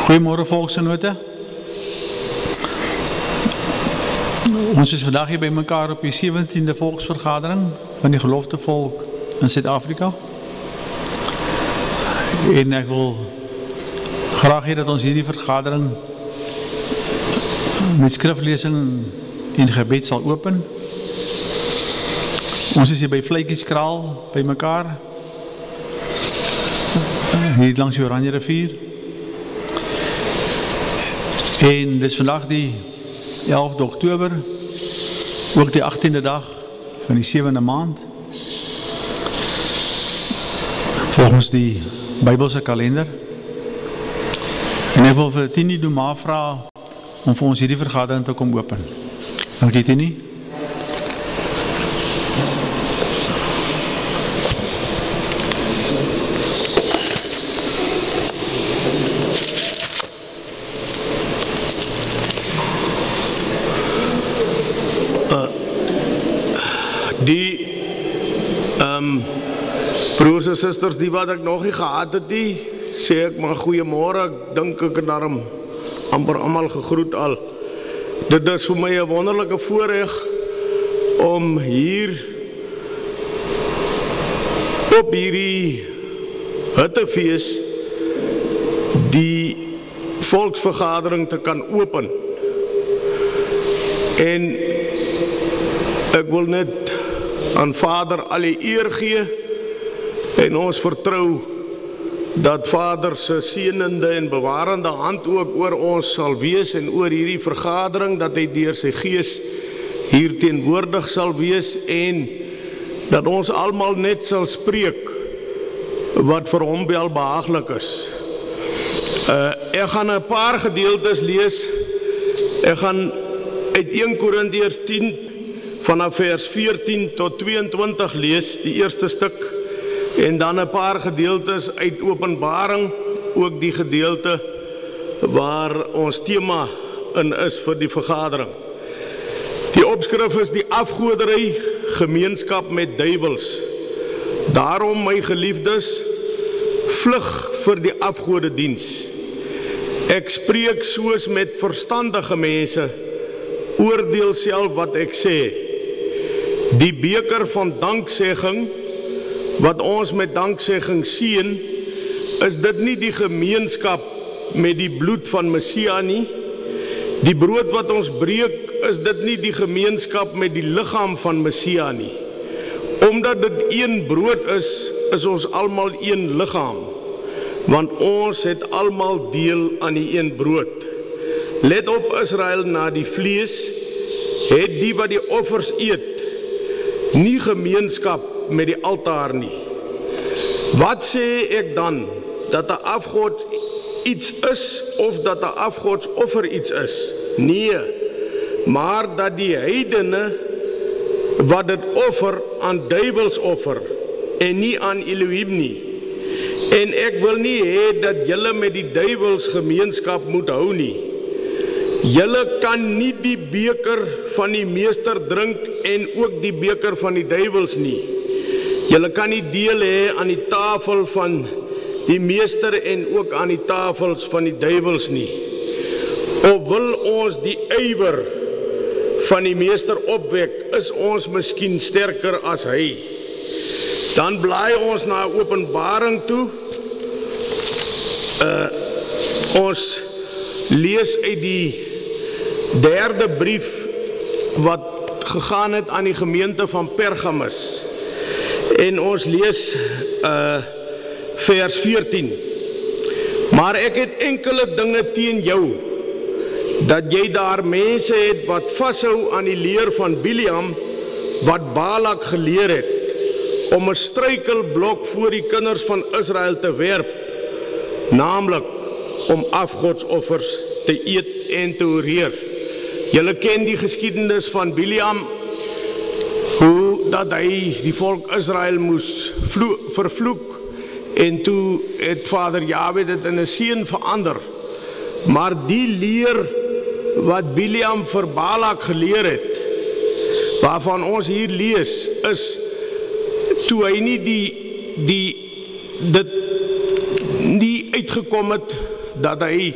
Goeiemôre volksgenote. Ons is vandag hier by mekaar op die 17de volksvergadering van die geloftevolk in Suid-Afrika. En ek wil graag hê dat ons hierdie vergadering met skriflesing en gebed sal open. Ons is hier by Vletjieskraal by mekaar, hier langs die Oranje rivier. En dit is vandag die 11de Oktober, ook die 18de dag van die 7de maand, volgens die Bybelse kalender. En ek wil vir Tini Duma vra om vir ons hierdie vergadering te kom open. Dankie Tini. Die broers en susters, die wat ek nog nie gehad het nie, sê ek maar goeiemôre. Ek dink ek het daarom amper almal gegroet al. Dit is vir my 'n wonderlike voorreg om hier op hierdie Hittefees die volksvergadering te kan open. En ek wil net aan Vader alle eer gee en ons vertrou dat Vader se seënende en bewarende hand ook oor ons sal wees en oor hierdie vergadering, dat hy deur sy gees hier teenwoordig sal wees en dat ons almal net sal spreek wat vir hom welbehaaglik is. Ek gaan 'n paar gedeeltes lees. Ek gaan uit 1 Korintiërs 10 vanaf vers 14 tot 22 lees, die eerste stuk, en dan 'n paar gedeeltes uit Openbaring, ook die gedeelte waar ons tema in is vir die vergadering. Die opskrif is die afgoderry, gemeenskap met duiwels. Daarom, my geliefdes, vlug vir die afgodediens. Ek spreek soos met verstandige mense, oordeel self wat ek sê. Die beker van danksegging, wat ons met danksegging seën, is dit nie die gemeenskap met die bloed van Messia nie? Die brood wat ons breek, is dit nie die gemeenskap met die liggaam van Messia nie? Omdat dit een brood is ons almal een liggaam, want ons het almal deel aan die een brood. Let op Israel, na die vlees het die wat die offers eet nie gemeenskap met die altaar nie. Wat sê ek dan? Dat 'n afgod iets is of dat 'n afgodsoffer iets is? Nee, maar dat die heidene wat dit offer aan duiwels offer en nie aan Elohim nie. En ek wil nie hê dat julle met die duiwels gemeenskap moet hou nie. Julle kan nie die beker van die meester drink en ook die beker van die duiwels nie. Julle kan nie deel hê aan die tafel van die meester en ook aan die tafels van die duiwels nie. Of wil ons die ywer van die meester opwek, is ons miskien sterker as hy. Dan blaai ons na Openbaring toe. Ons lees uit die 3de brief wat gegaan het aan die gemeente van Pergamus. En ons lees vers 14. Maar ek het enkele dinge teen jou, dat jy daar mense het wat vashou aan die leer van Biliam, wat Balak geleer het, om 'n struikelblok voor die kinders van Israel te werp, naamlik om afgodsoffers te eet en te oreer. Julle ken die geskiedenis van Biliam, hoe dat hy die volk Israel moes vervloek, en toe het Vader Jahwe dit in 'n seën verander. Maar die leer wat Biliam vir Balak geleer het, waarvan ons hier lees, is toe hy nie dit nie uitgekom het dat hy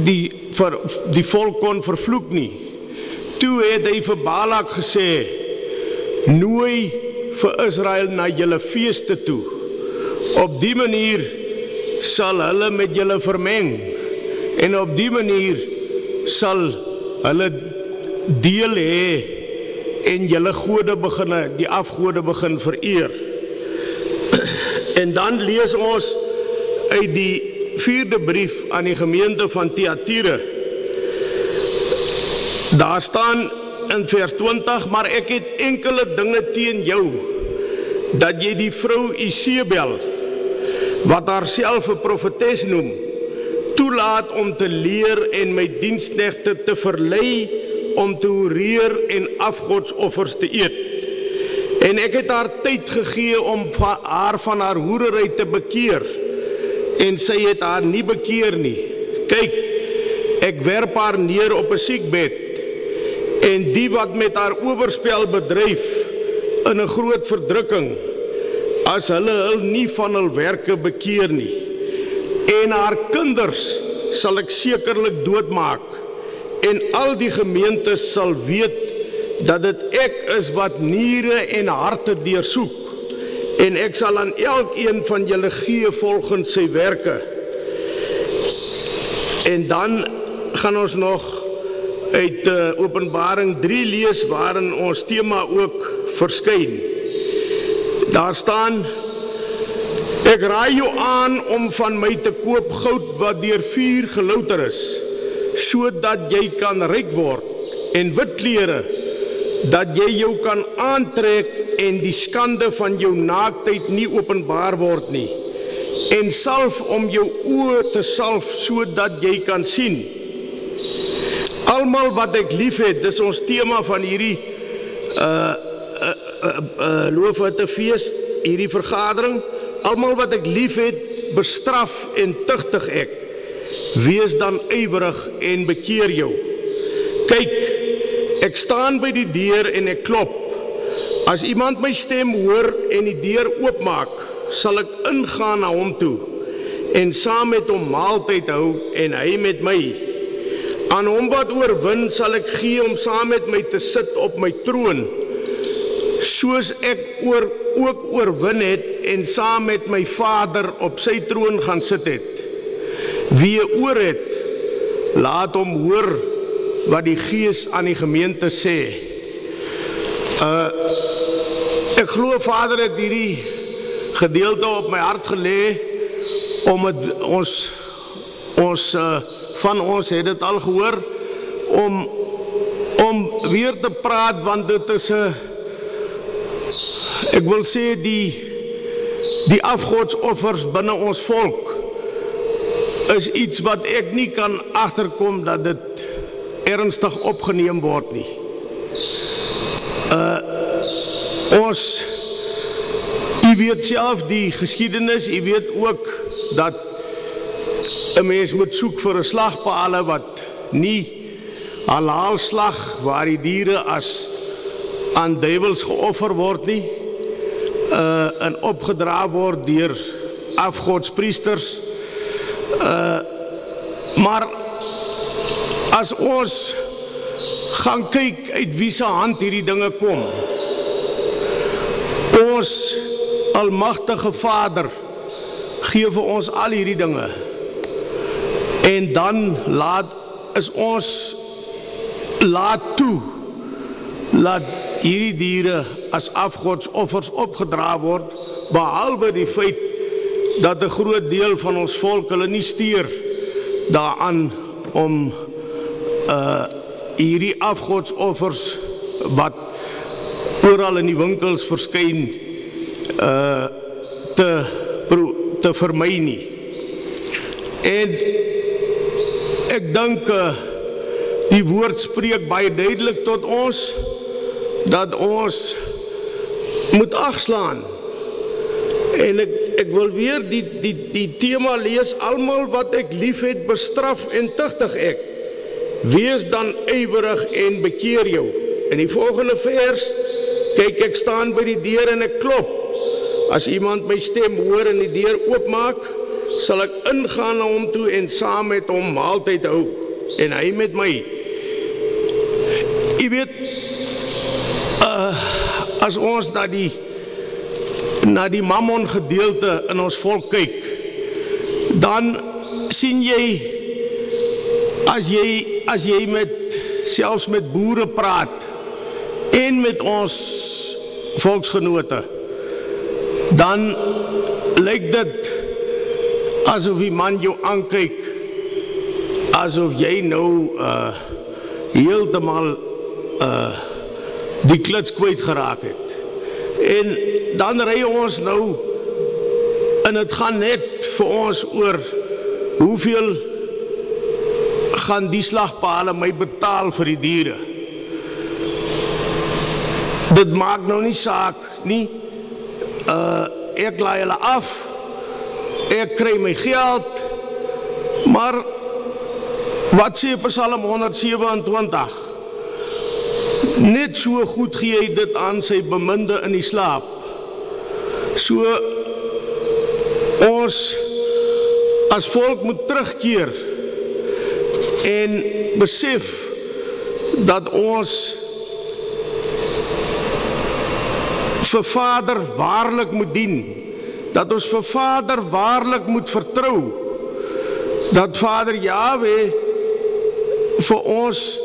die volk kon vervloek nie. Toe het hy vir Balak gesê, nooi vir Israel na julle feeste toe. Op die manier sal hulle met julle vermeng, en op die manier sal hulle deel hê en julle gode begin, die afgode begin vereer. En dan lees ons uit die 4de brief aan die gemeente van Thyatira. Daar staan in vers 20, maar ek het enkele dinge teen jou, dat jy die vrou Isabel, wat haarself 'n profetes noem, toelaat om te leer en my diensknegte te verlei om te hoereer en afgodsoffers te eet. En ek het haar tyd gegee om haar van haar hoerery te bekeer, en sy het haar nie bekeer nie. Kyk, ek werp haar neer op 'n siekbed, en die wat met haar oorspel bedryf in 'n groot verdrukking, as hulle nie van hul werke bekeer nie. En haar kinders sal ek sekerlik doodmaak, en al die gemeentes sal weet dat dit ek is wat niere en harte deursoek, en ek sal aan elkeen van julle gee volgens sy werke. En dan gaan ons nog uit Openbaring 3 lees, waarin ons tema ook verskyn. Daar staan, ek raai jou aan om van my te koop goud wat deur vuur gelouter is, sodat jy kan ryk word, en wit klere, dat jy jou kan aantrek en die skande van jou naaktheid nie openbaar word nie, en salf om jou oë te salf, sodat jy kan sien. Almal wat ek lief het, dis ons tema van hierdie Loofhuttefees, hierdie vergadering. Almal wat ek lief het, bestraf en tugtig ek. Wees dan ywerig en bekeer jou. Kyk, ek staan by die deur en ek klop. As iemand my stem hoor en die deur oopmaak, sal ek ingaan na hom toe, en saam met hom maaltyd hou, en hy met my. Aan hom wat oorwin sal ek gee om saam met my te sit op my troon, soos ek ook oorwin het en saam met my Vader op sy troon gaan sit het. Wie 'n oor het, laat hom hoor wat die Gees aan die gemeente sê. Ek glo Vader het hierdie gedeelte op my hart gelê, om het van ons het dit al gehoor, om weer te praat, want dit is ek wil sê die afgodsoffers binne ons volk is iets wat ek nie kan agterkom dat dit ernstig opgeneem word nie. U weet self die geskiedenis, u weet ook dat 'n mens moet soek vir 'n slagpale wat nie halal slag, waar die diere as aan duiwels geoffer word nie, en opgedra word deur afgodspriesters. Maar as ons gaan kyk uit wie se hand hierdie dinge kom, ons almagtige Vader gee vir ons al hierdie dinge, en dan laat toe laat hierdie diere as afgodsoffers opgedra word, behalwe die feit dat 'n groot deel van ons volk hulle nie steur daaraan om hierdie afgodsoffers wat oral in die winkels verskyn te vermy nie. En ek dink die woord spreek baie duidelik tot ons, dat ons moet agslaan. En ek wil weer die tema lees, almal wat ek lief het, bestraf en tugtig ek. Wees dan ywerig en bekeer jou. In die volgende vers, kyk, ek staan by die deur en ek klop. As iemand my stem hoor en die deur oopmaak, sal ek ingaan na hom toe en saam met hom maaltyd hou en hy met my. Jy weet, as ons na die mammon gedeelte in ons volk kyk, dan sien jy, as jy selfs met boere praat en met ons volksgenote, dan lyk dit asof die man jou aankyk, asof jy nou heeltemal die klits kwyt geraak het. En dan ry ons nou, en het gaan net vir ons oor hoeveel gaan die slagpale my betaal vir die diere. Dit maak nou nie saak nie. Ek laai hulle af, ek kry my geld, maar wat sê Psalm 127? Net so goed gee hy dit aan sy beminde in die slaap. So ons as volk moet terugkeer en besef dat ons vir Vader waarlik moet dien, dat ons vir Vader waarlik moet vertrou, dat Vader Jahwe vir ons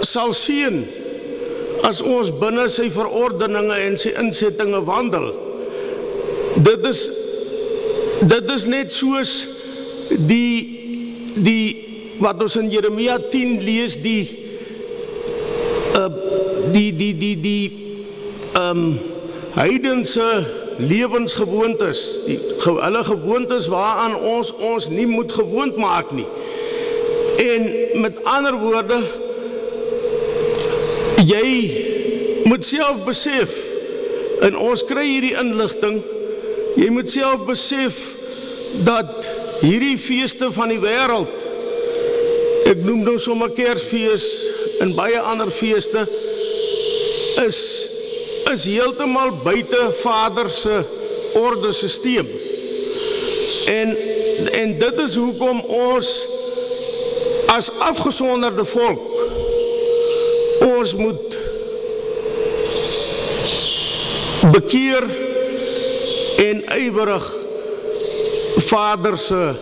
sal seën as ons binne sy verordeninge en sy insettinge wandel. Dit is net soos wat ons in Jeremia 10 lees, die heidense lewensgewoontes, hulle gewoontes waaraan ons nie moet gewoond maak nie. En met ander woorde, jy moet self besef, en ons kry hierdie inligting, jy moet self besef dat hierdie feeste van die wêreld, ek noem nou sommer Kersfees en baie ander feeste, is heeltemal buite Vader se ordesysteem. En dit is hoekom ons as afgesonderde volk, ons moet bekeer en ywerig Vader se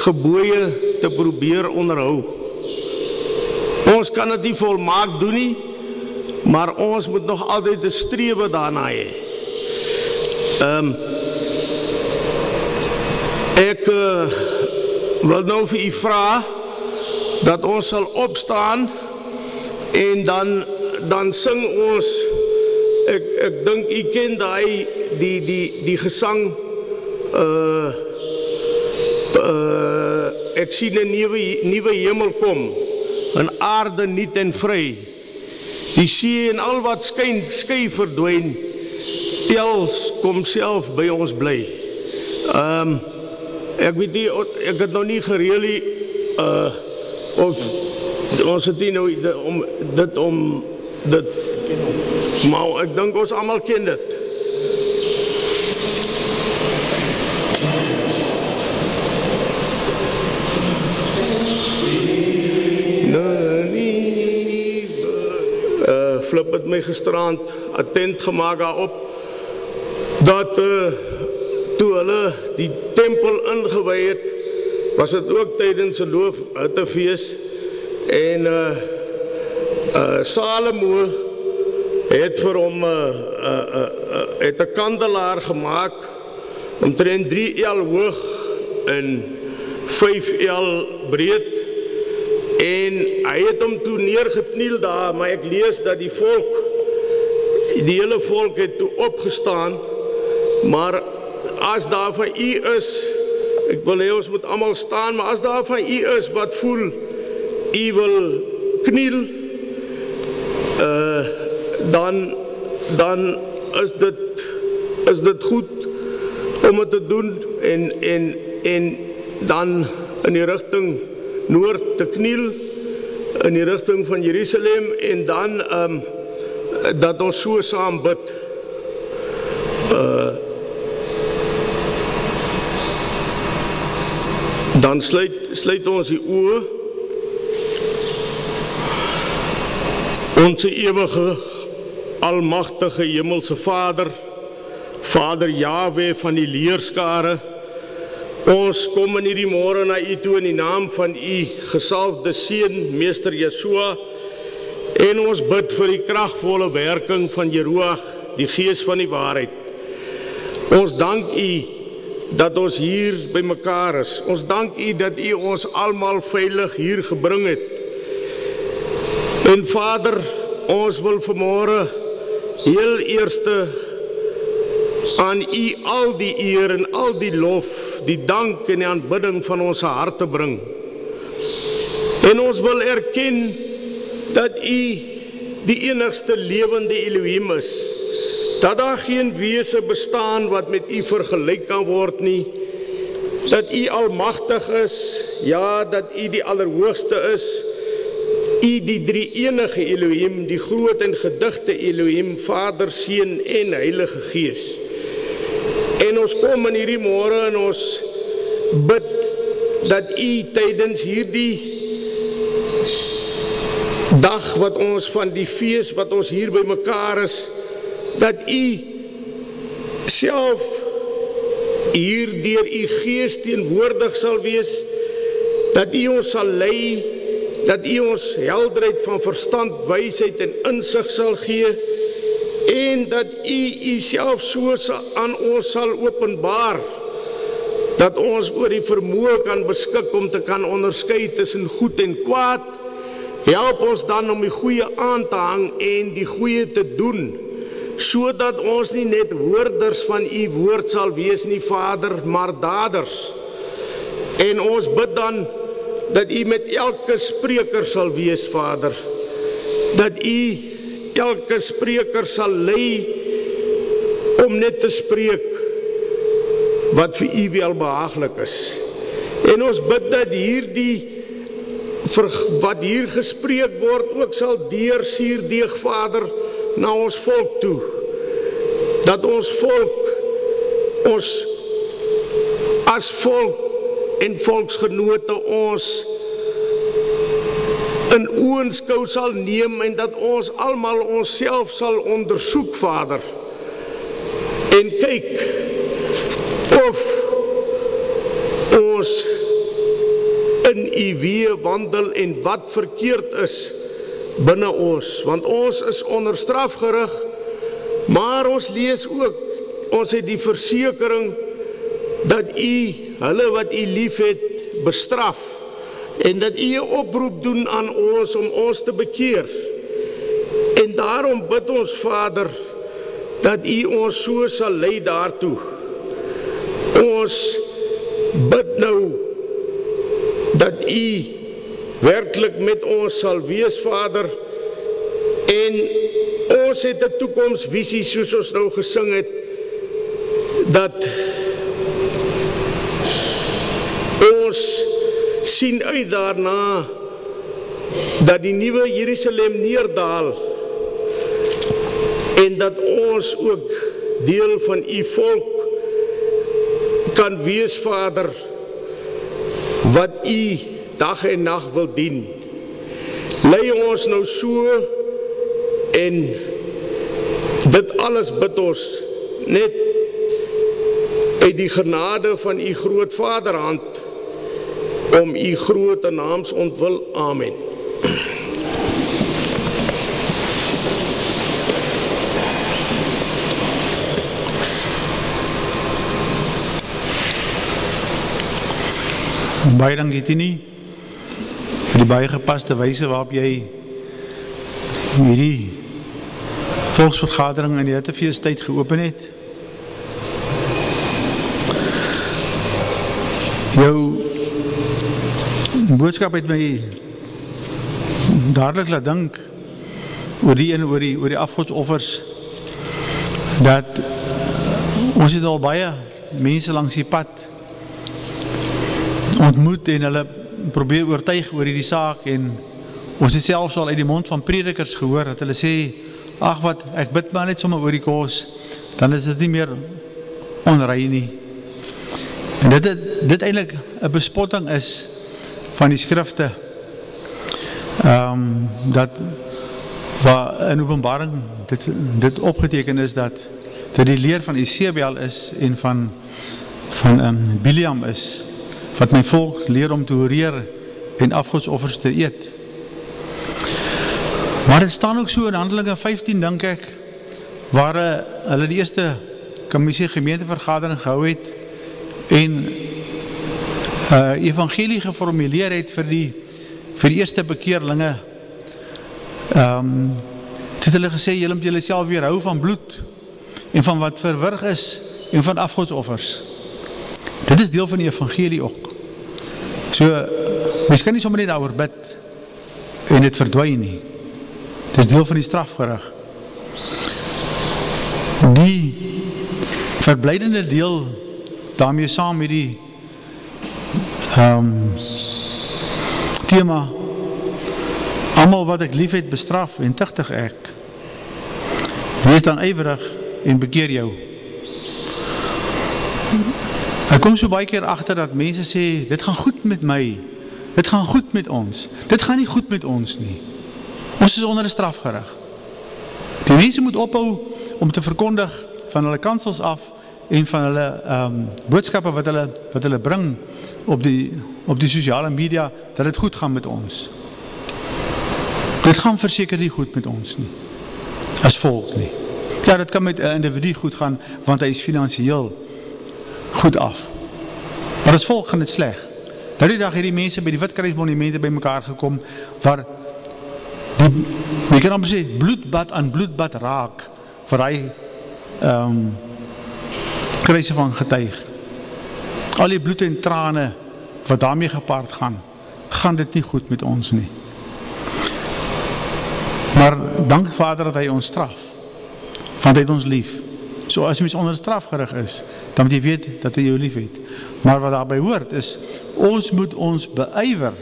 gebooie te probeer onderhou. Ons kan dit nie volmaak doen nie, maar ons moet nog altyd 'n strewe daarna hê. Ek wil nou vir u vra dat ons sal opstaan en dan sing ons, ek dink u ken die gesang, ek sien 'n nuwe hemel kom, en aarde nuut en vry. Die see en al wat skei verdwyn, Els kom self by ons bly. Ek weet nie, ek het nou nie gereël nie, of ons het nie nou om dit, maar ek dink ons almal ken dit. Flip het my gisterand attent gemaak daarop, dat toe hulle die tempel ingewy het, was het ook tydens 'n loofhuttefees, en Salomo het vir hom het 'n kandelaar gemaak, omtrent 3 el hoog en 5 el breed, en hy het hom toe neergekniel daar, maar ek lees dat die hele volk het toe opgestaan, maar as daar van u is, ek wil hê ons moet almal staan, maar as daar van u is wat voel, u wil kniel, dan is dit goed om het te doen, en dan in die rigting noord te kniel, in die rigting van Jerusalem, en dan dat ons so saam bid. Dan sluit ons die oë. Onze ewige, almagtige hemelse Vader, Vader Jahwe van die leerskare, ons kom in hierdie môre na U toe in die naam van U gesalfde Seun, Meester Yeshua, en ons bid vir die kragvolle werking van Jeruach, die Gees van die waarheid. Ons dank U dat ons hier by mekaar is. Ons dank U dat U ons almal veilig hier gebring het. En Vader, ons wil vanmôre heel eerste aan U al die eer en al die lof, die dank en die aanbidding van ons harte bring. En ons wil erken dat U die enigste lewende Elohim is. Dat daar geen wese bestaan wat met U vergelyk kan word nie. Dat U almagtig is, ja, dat U die allerhoogste is. U die drie enige Elohim, die groot en gedigte Elohim, Vader, Seun en Heilige Gees. En ons kom in hierdie môre en ons bid dat U tydens hierdie dag wat ons van die fees wat ons hier by mekaar is, dat U self hier deur U Gees teenwoordig sal wees, dat U ons sal lei, dat U ons helderheid van verstand, wysheid en insig sal gee, en dat U self so aan ons sal openbaar, dat ons oor die vermoë kan beskik om te kan onderskei tussen goed en kwaad. Help ons dan om die goeie aan te hang en die goeie te doen, sodat ons nie net hoorders van U woord sal wees nie, Vader, maar daders. En ons bid dan dat U met elke spreker sal wees, Vader. Dat U elke spreker sal lei om net te spreek wat vir U welbehaaglik is. En ons bid dat wat hier gespreek word ook sal deursuurdeeg, Vader, na ons volk toe. Dat ons volk, ons as volk en volksgenote ons in oënskou sal neem en dat ons almal onsself sal ondersoek, Vader. En kyk of ons in U weë wandel en wat verkeerd is binne ons, want ons is onder straf gerig, maar ons lees ook, ons het die versekering dat U hulle wat U liefhet bestraf, en dat U 'n oproep doen aan ons om ons te bekeer. En daarom bid ons, Vader, dat U ons so sal lei daartoe. Ons bid nou dat U werklik met ons sal wees, Vader, en ons het 'n toekomsvisie soos ons nou gesing het, dat ons sien uit daarna dat die nuwe Jerusalem neerdaal en dat ons ook deel van U volk kan wees, Vader, wat U dag en nag wil dien. Lei ons nou so, en dit alles bid ons net uit die genade van U groot Vaderhand, om U grote naams ontwil. Amen. Baie dankie, Tini, vir die baie gepaste wyse waarop jy hierdie volksvergadering in die Hittefeestyd geopen het. Jou boodskap het my dadelik laat dink oor die afgodsoffers, dat ons het al baie mense langs die pad ontmoet en hulle probeer oortuig oor hierdie saak, en ons het selfs al uit die mond van predikers gehoor, dat hulle sê, ag wat, ek bid maar net sommer oor die kos, dan is dit nie meer onrein nie. En dit eintlik 'n bespotting is van die skrifte, dat waar in Openbaring dit opgeteken is dat die leer van Isebel is en van Biliam is, wat my volk leer om te horeer en afgodsoffers te eet. Maar dit staan ook so in Handelinge 15, dink ek, waar hulle die eerste kommissie gemeentevergadering gehou het en evangelie geformuleer het vir die eerste bekeerlinge. Het hulle gesê, julle moet julle self weerhou van bloed en van wat verwrig is en van afgodsoffers. Dit is deel van die evangelie ook. So, mens kan nie sommer net daaroor bid en dit verdwyn nie. Dit is deel van die strafgerig. Die verblydende deel daarmee saam met die tema, almal wat ek lief het bestraf en tigtig ek. Wees dan ywerig en bekeer jou. Ek kom so baie keer agter dat mense sê, dit gaan goed met my, dit gaan goed met ons, dit gaan nie goed met ons nie. Ons is onder 'n strafgerig. Die mense moet ophou om te verkondig van hulle kansels af en van hulle boodskappe wat hulle bring op die sosiale media, dat dit goed gaan met ons. Dit gaan verseker nie goed met ons nie, as volk nie. Ja, dit kan met 'n individu goed gaan, want hy is finansiëel goed af. Maar as volk gaan dit sleg. Nou die dag het die mense by die Witkruismonumente by mekaar gekom, waar jy kan amper sê, bloedbad aan bloedbad raak, vir hy kruise van getuig. Al die bloed en trane wat daarmee gepaard gaan dit nie goed met ons nie. Maar dank Vader dat hy ons straf, want hy het ons lief. So as mens onder strafgerig is, dan moet jy weet dat hy jou lief het. Maar wat daarbij hoort is, ons moet ons beywer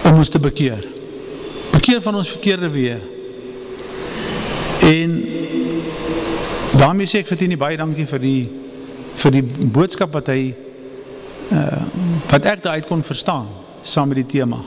om ons te bekeer. Bekeer van ons verkeerde weë. En daarmee sê ek vir Tini baie dankie vir die boodskap wat ek daaruit kon verstaan, saam met die tema.